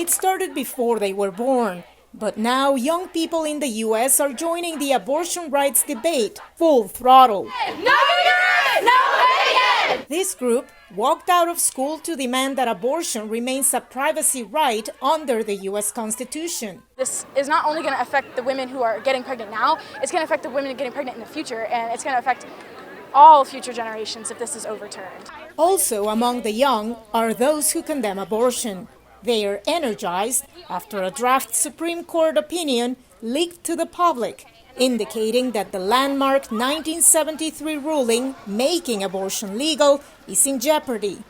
It started before they were born. But now young people in the U.S. are joining the abortion rights debate full throttle. No uterus! No Hagen! This group walked out of school to demand that abortion remains a privacy right under the U.S. Constitution. This is not only going to affect the women who are getting pregnant now, it's going to affect the women getting pregnant in the future, and it's going to affect all future generations if this is overturned. Also among the young are those who condemn abortion. They are energized after a draft Supreme Court opinion leaked to the public, indicating that the landmark 1973 ruling making abortion legal is in jeopardy.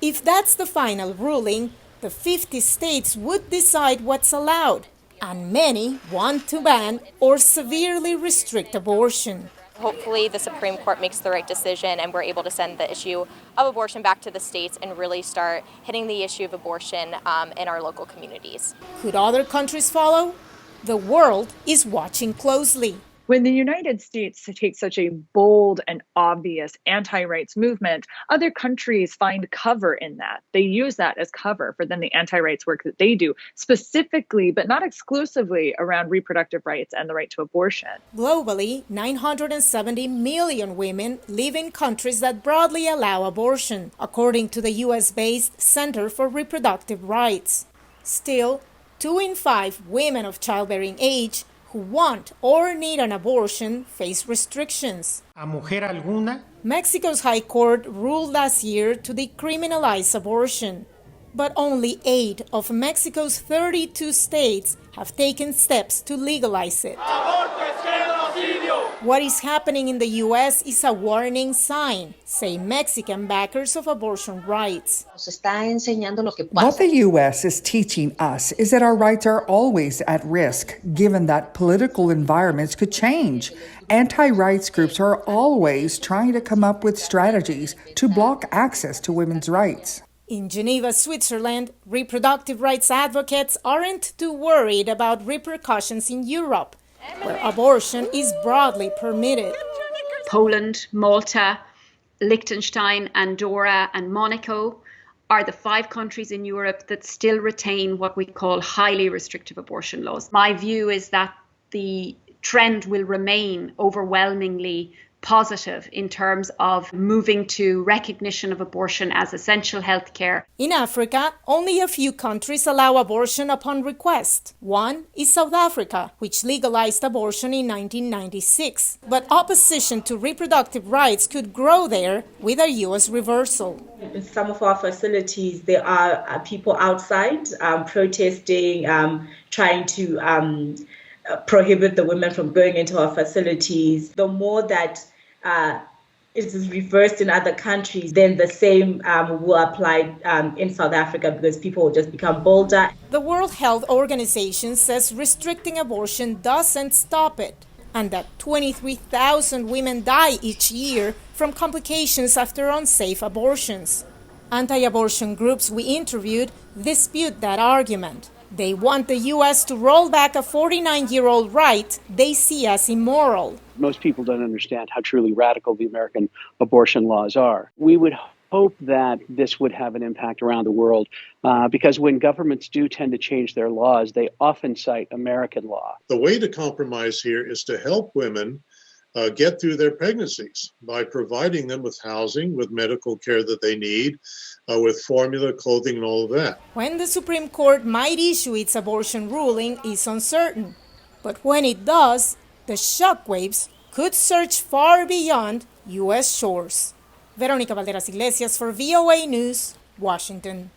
If that's the final ruling, the 50 states would decide what's allowed, and many want to ban or severely restrict abortion. Hopefully the Supreme Court makes the right decision and we're able to send the issue of abortion back to the states and really start hitting the issue of abortion in our local communities. Could other countries follow? The world is watching closely. When the United States takes such a bold and obvious anti-rights movement, other countries find cover in that. They use that as cover for then the anti-rights work that they do, specifically, but not exclusively, around reproductive rights and the right to abortion. Globally, 970 million women live in countries that broadly allow abortion, according to the US-based Center for Reproductive Rights. Still, 2 in 5 women of childbearing age who want or need an abortion face restrictions. A mujer alguna? Mexico's High Court ruled last year to decriminalize abortion, but only 8 of Mexico's 32 states have taken steps to legalize it. What is happening in the U.S. is a warning sign, say Mexican backers of abortion rights. What the U.S. is teaching us is that our rights are always at risk, given that political environments could change. Anti-rights groups are always trying to come up with strategies to block access to women's rights. In Geneva, Switzerland, reproductive rights advocates aren't too worried about repercussions in Europe, where abortion is broadly permitted. Poland, Malta, Liechtenstein, Andorra, and Monaco are the 5 countries in Europe that still retain what we call highly restrictive abortion laws. My view is that the trend will remain overwhelmingly positive in terms of moving to recognition of abortion as essential health care. In Africa, only a few countries allow abortion upon request. One is South Africa, which legalized abortion in 1996. But opposition to reproductive rights could grow there with a U.S. reversal. In some of our facilities, there are people outside protesting, trying to prohibit the women from going into our facilities. The more that it is reversed in other countries, then the same will apply in South Africa, because people will just become bolder. The World Health Organization says restricting abortion doesn't stop it, and that 23,000 women die each year from complications after unsafe abortions. Anti-abortion groups we interviewed dispute that argument. They want the U.S. to roll back a 49-year-old right they see as immoral. Most people don't understand how truly radical the American abortion laws are. We would hope that this would have an impact around the world because when governments do tend to change their laws, they often cite American law. The way to compromise here is to help women get through their pregnancies by providing them with housing, with medical care that they need, with formula, clothing, and all of that. When the Supreme Court might issue its abortion ruling is uncertain. But when it does, the shockwaves could surge far beyond U.S. shores. Veronica Balderas Iglesias for VOA News, Washington.